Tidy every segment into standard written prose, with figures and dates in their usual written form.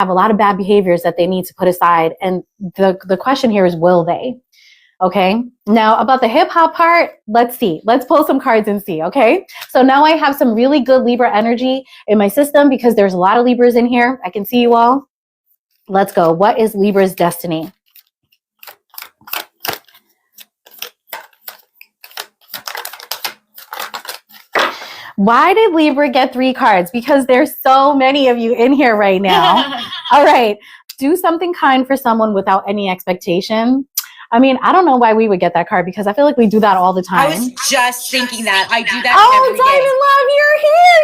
have a lot of bad behaviors that they need to put aside. And the question here is, will they? Okay. Now about the hip hop part, let's see. Let's pull some cards and see. Okay. So now I have some really good Libra energy in my system because there's a lot of Libras in here. I can see you all. Let's go. What is Libra's destiny? Why did Libra get 3 cards? Because there's so many of you in here right now. All right. Do something kind for someone without any expectation. I mean, I don't know why we would get that card because I feel like we do that all the time. I was just thinking that. I do that every day. Diamond Love, you're here.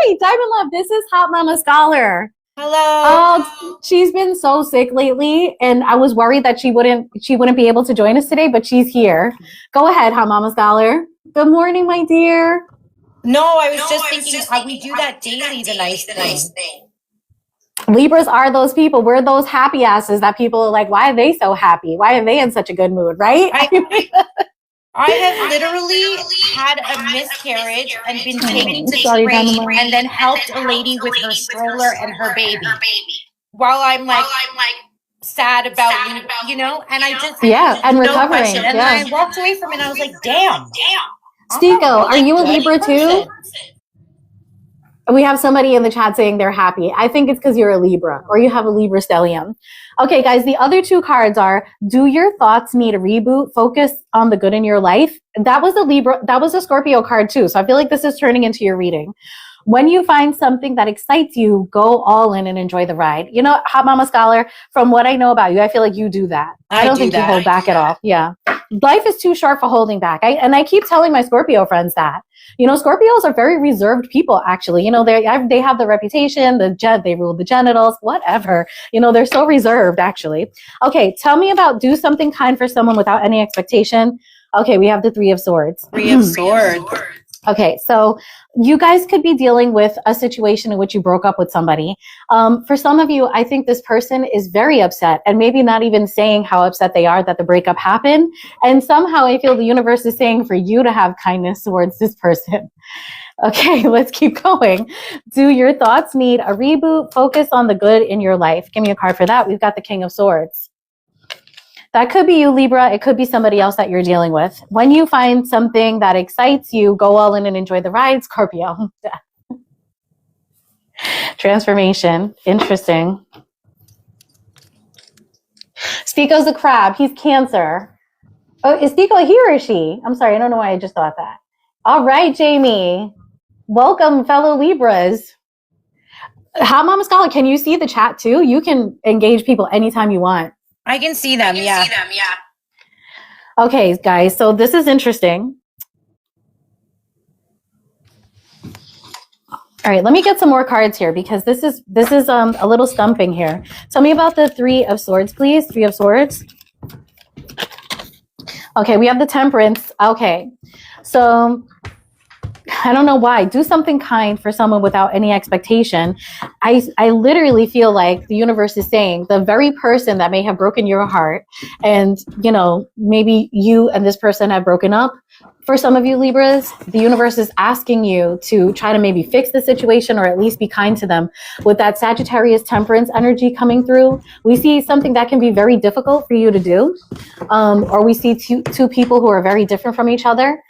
Yay! Diamond Love, this is Hot Mama Scholar. Hello. Oh, she's been so sick lately, and I was worried that she wouldn't be able to join us today, but she's here. Go ahead, Hot Mama Scholar. Good morning, my dear. No, I was just thinking we do that daily is a nice thing. Libras are those people. We're those happy asses that people are like, why are they so happy? Why are they in such a good mood, right? I have literally had a miscarriage and been taken to the grave and then helped a lady with her stroller and her baby. While I'm like sad about, you know, and I just and recovering. And then I walked away from it and I was like, damn. Stico, are you a Libra too? We have somebody in the chat saying they're happy. I think it's because you're a Libra or you have a Libra stellium. Okay, guys, the other 2 cards are, do your thoughts need a reboot? Focus on the good in your life. That was a Scorpio card too. So I feel like this is turning into your reading. When you find something that excites you, go all in and enjoy the ride. You know, Hot Mama Scholar, from what I know about you, I feel like you do that. I don't think you hold back at all. Yeah. Life is too short for holding back. I keep telling my Scorpio friends that. You know, Scorpios are very reserved people, actually. You know, they have the reputation, they rule the genitals, whatever. You know, they're so reserved, actually. Okay, tell me about do something kind for someone without any expectation. Okay, we have the 3 of Swords. 3 of Swords. Okay, so you guys could be dealing with a situation in which you broke up with somebody. For some of you, I think this person is very upset and maybe not even saying how upset they are that the breakup happened. And somehow I feel the universe is saying for you to have kindness towards this person. Okay, let's keep going. Do your thoughts need a reboot? Focus on the good in your life. Give me a card for that. We've got the King of Swords. That could be you, Libra. It could be somebody else that you're dealing with. When you find something that excites you, go all in and enjoy the ride, Scorpio. Transformation. Interesting. Stico's a crab. He's Cancer. Oh, is Stico he or she? I'm sorry. I don't know why I just thought that. All right, Jamie. Welcome, fellow Libras. Hot Mama Scholar, can you see the chat too? You can engage people anytime you want. I can see them, yeah. Okay, guys, so this is interesting. All right, let me get some more cards here because this is a little stumping here. Tell me about the 3 of Swords, please. 3 of Swords. Okay, we have the Temperance. Okay, so I don't know why. Do something kind for someone without any expectation. I literally feel like the universe is saying the very person that may have broken your heart and, you know, maybe you and this person have broken up. For some of you Libras, the universe is asking you to try to maybe fix the situation or at least be kind to them. With that Sagittarius Temperance energy coming through, we see something that can be very difficult for you to do. Or we see two people who are very different from each other.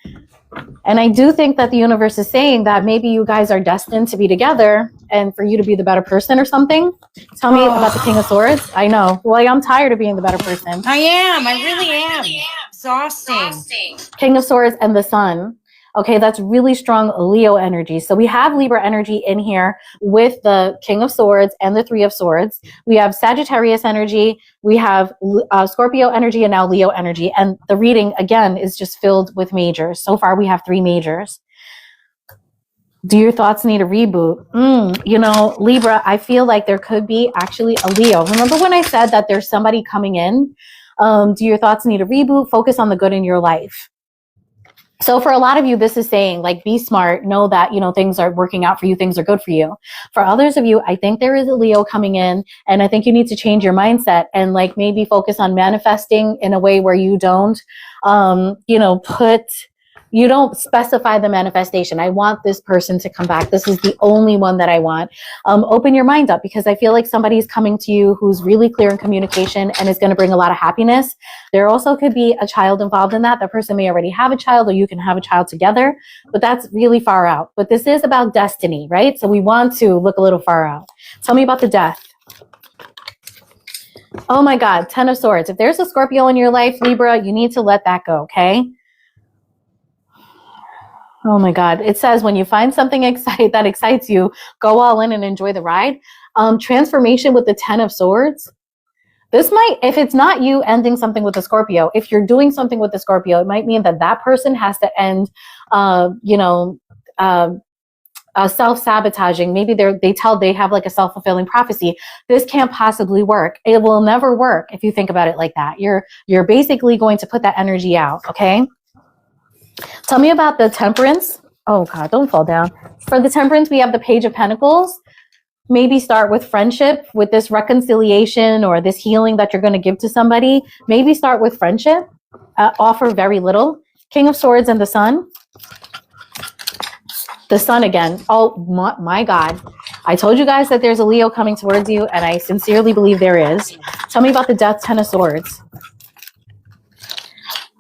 And I do think that the universe is saying that maybe you guys are destined to be together and for you to be the better person or something. Tell me about the King of Swords. I know. Well, I'm tired of being the better person. I am. I really am. Exhausting. King of Swords and the Sun. Okay, that's really strong Leo energy. So we have Libra energy in here with the King of Swords and the 3 of Swords. We have Sagittarius energy. We have Scorpio energy and now Leo energy. And the reading, again, is just filled with majors. So far, we have 3 majors. Do your thoughts need a reboot? You know, Libra, I feel like there could be actually a Leo. Remember when I said that there's somebody coming in? Do your thoughts need a reboot? Focus on the good in your life. So for a lot of you, this is saying, like, be smart, know that, you know, things are working out for you, things are good for you. For others of you, I think there is a Leo coming in, and I think you need to change your mindset and, like, maybe focus on manifesting in a way where you don't, you know, put You don't specify the manifestation. I want this person to come back. This is the only one that I want. Open your mind up, because I feel like somebody's coming to you who's really clear in communication and is going to bring a lot of happiness. There also could be a child involved in that. That person may already have a child, or you can have a child together, but that's really far out. But this is about destiny, right? So we want to look a little far out. Tell me about the death. Oh my God, 10 of Swords. If there's a Scorpio in your life, Libra, you need to let that go, okay? Oh my God. It says when you find something that excites you, go all in and enjoy the ride. Transformation with the 10 of Swords. This might, if it's not you ending something with a Scorpio, if you're doing something with a Scorpio, it might mean that that person has to end, self-sabotaging. Maybe they have like a self-fulfilling prophecy. This can't possibly work. It will never work if you think about it like that. You're basically going to put that energy out, okay? Tell me about the Temperance. Oh God, don't fall down. For the Temperance, we have the Page of Pentacles. Maybe start with friendship, with this reconciliation or this healing that you're going to give to somebody. Maybe start with friendship. Offer very little. King of Swords and the Sun. The Sun again. Oh my God. I told you guys that there's a Leo coming towards you, and I sincerely believe there is. Tell me about the Death, 10 of Swords.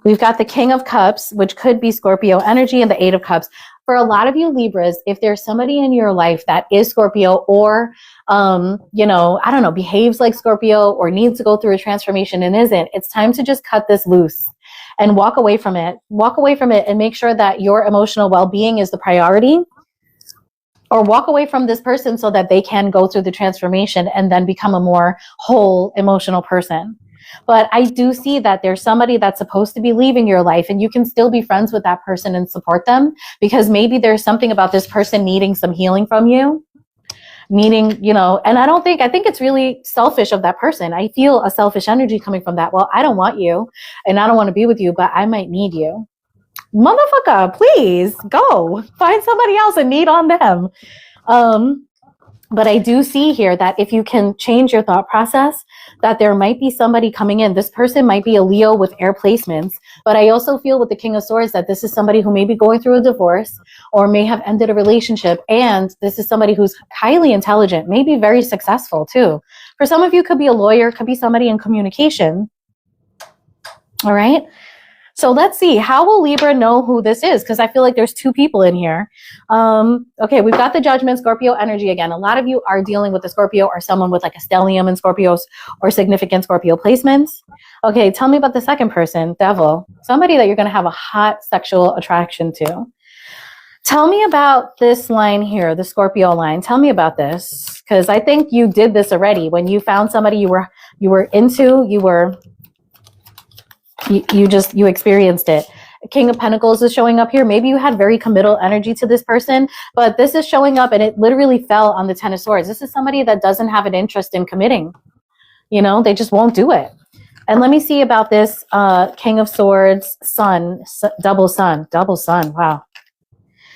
We've got the King of Cups, which could be Scorpio energy, and the 8 of Cups. For a lot of you Libras, if there's somebody in your life that is Scorpio or, I don't know, behaves like Scorpio or needs to go through a transformation and isn't, it's time to just cut this loose and walk away from it. Walk away from it and make sure that your emotional well-being is the priority. Or walk away from this person so that they can go through the transformation and then become a more whole emotional person. But I do see that there's somebody that's supposed to be leaving your life, and you can still be friends with that person and support them, because maybe there's something about this person needing some healing from you. Meaning, and I think it's really selfish of that person. I feel a selfish energy coming from that. Well, I don't want you and I don't want to be with you, but I might need you. Motherfucker, please go find somebody else and need on them. But I do see here that if you can change your thought process, that there might be somebody coming in. This person might be a Leo with air placements, but I also feel with the King of Swords that this is somebody who may be going through a divorce or may have ended a relationship. And this is somebody who's highly intelligent, maybe very successful too. For some of you, could be a lawyer, could be somebody in communication. All right. So let's see, how will Libra know who this is? Because I feel like there's two people in here. Okay, we've got the Judgment, Scorpio energy again. A lot of you are dealing with a Scorpio or someone with like a stellium in Scorpios or significant Scorpio placements. Okay, tell me about the second person, Devil. Somebody that you're going to have a hot sexual attraction to. Tell me about this line here, the Scorpio line. Tell me about this, because I think you did this already. When you found somebody you were into, you experienced it. King of Pentacles is showing up here. Maybe you had very committal energy to this person, but this is showing up and it literally fell on the 10 of Swords. This is somebody that doesn't have an interest in committing. They just won't do it. And let me see about this King of Swords, Sun, double Sun. Wow.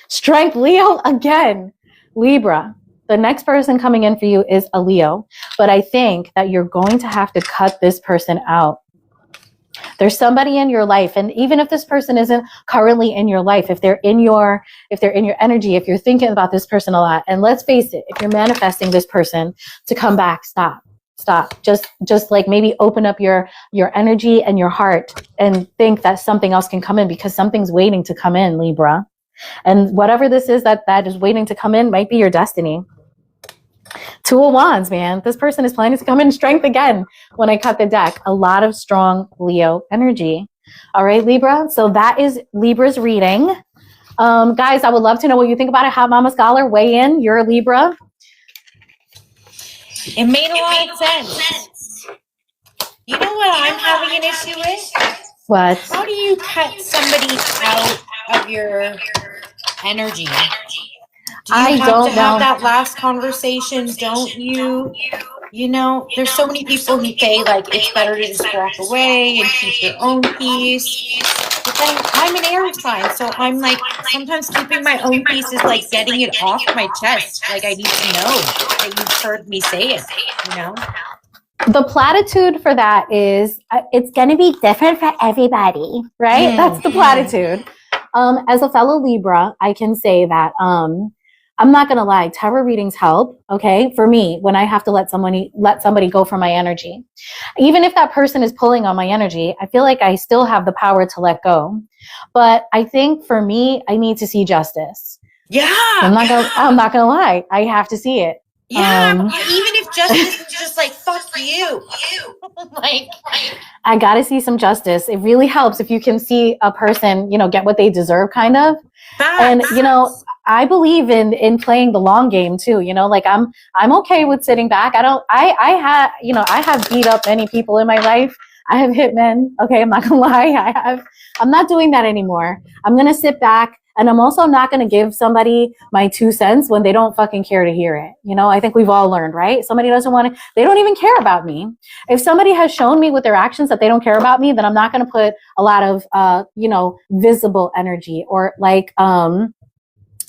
Strength, Leo again. Libra. The next person coming in for you is a Leo, but I think that you're going to have to cut this person out. There's somebody in your life, and even if this person isn't currently in your life, if they're in your energy, if you're thinking about this person a lot, and let's face it, if you're manifesting this person to come back, stop. Just like maybe open up your energy and your heart and think that something else can come in, because something's waiting to come in, Libra. And whatever this is that is waiting to come in might be your destiny. 2 of Wands, man. This person is planning to come in strength again when I cut the deck. A lot of strong Leo energy. All right, Libra. So that is Libra's reading. Guys, I would love to know what you think about it. Hot Mama Scholar, weigh in. You're a Libra. It made a lot of sense. You know what I'm having an issue with? What? How do you cut somebody out of your energy? Do you have to have that last conversation? Don't you? There's so many people who say like it's better to just walk away and keep your own peace. But then I'm an air sign, so I'm like sometimes keeping my own peace is like getting it off my chest. Like I need to know that you've heard me say it. The platitude for that is it's going to be different for everybody, right? That's the platitude. As a fellow Libra, I can say that I'm not gonna lie, tarot readings help, okay, for me when I have to let somebody go from my energy. Even if that person is pulling on my energy, I feel like I still have the power to let go. But I think for me, I need to see justice. Yeah. I'm not gonna lie. I have to see it. Yeah. Even if justice is just like, fuck you. Like, I gotta see some justice. It really helps if you can see a person, get what they deserve, kind of. And I believe in playing the long game too. Like I'm okay with sitting back. I have beat up many people in my life. I have hit men. Okay, I'm not gonna lie. I'm not doing that anymore. I'm gonna sit back, and I'm also not gonna give somebody my 2 cents when they don't fucking care to hear it. I think we've all learned, right? Somebody doesn't want to, they don't even care about me. If somebody has shown me with their actions that they don't care about me, then I'm not gonna put a lot of visible energy or like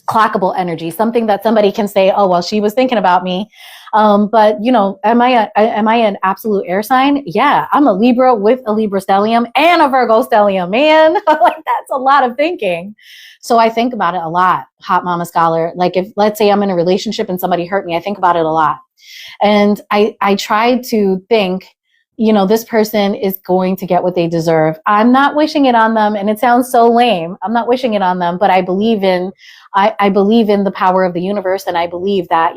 clockable energy, something that somebody can say, oh, well, she was thinking about me. But am I an absolute air sign? Yeah, I'm a Libra with a Libra stellium and a Virgo stellium, man. Like that's a lot of thinking. So I think about it a lot, Hot Mama Scholar. Like if, let's say I'm in a relationship and somebody hurt me, I think about it a lot. And I try to think, this person is going to get what they deserve. I'm not wishing it on them. And it sounds so lame. I'm not wishing it on them, but I believe in the power of the universe. And I believe that,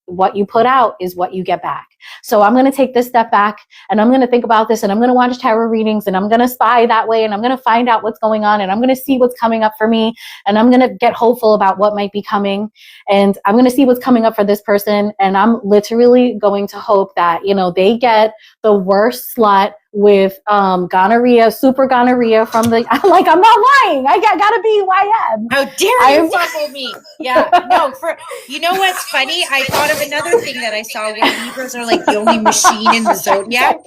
what you put out is what you get back. So I'm going to take this step back and I'm going to think about this and I'm going to watch tarot readings and I'm going to spy that way and I'm going to find out what's going on and I'm going to see what's coming up for me and I'm going to get hopeful about what might be coming and I'm going to see what's coming up for this person and I'm literally going to hope that, they get the worst slut with gonorrhea, super gonorrhea from the like I'm not lying. I gotta be who I am. How dare you fumble me? Yeah. No, what's funny? I thought of another thing that I saw where Libras are like the only machine in the zodiac.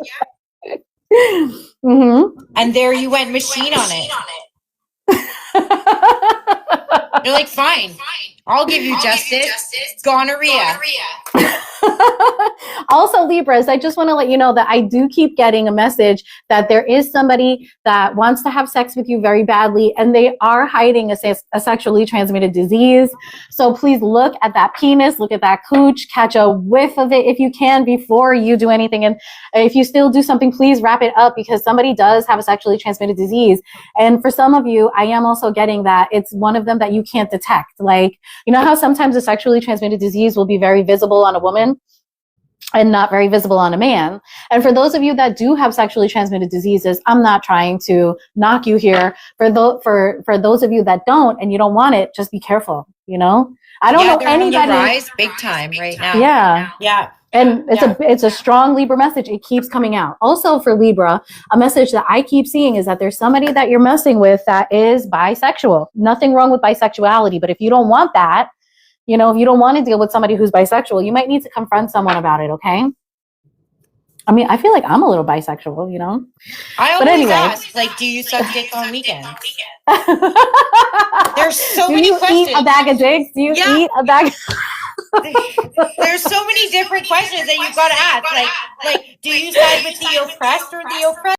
Mm-hmm. And there you went machine on it. You're like, fine. I'll give you justice. Gonorrhea. Also, Libras, I just want to let you know that I do keep getting a message that there is somebody that wants to have sex with you very badly, and they are hiding a sexually transmitted disease. So please look at that penis, look at that cooch, catch a whiff of it if you can before you do anything. And if you still do something, please wrap it up because somebody does have a sexually transmitted disease. And for some of you, I am also getting that it's one of them that you can't detect. Like, how sometimes a sexually transmitted disease will be very visible on a woman and not very visible on a man. And for those of you that do have sexually transmitted diseases, I'm not trying to knock you here. For those of you that don't and you don't want it, just be careful. I don't know anybody. On the rise big time right now. Yeah. Yeah. And it's a strong Libra message. It keeps coming out. Also for Libra, a message that I keep seeing is that there's somebody that you're messing with that is bisexual. Nothing wrong with bisexuality, but if you don't want that, if you don't want to deal with somebody who's bisexual, you might need to confront someone about it, okay? I mean, I feel like I'm a little bisexual, I always ask, like, do you suck dick on weekends? There's so many questions. Do you eat a bag of dicks? Do you eat a bag? There's so many different questions that you've got to ask. Like, do you side with the oppressed or the oppressed?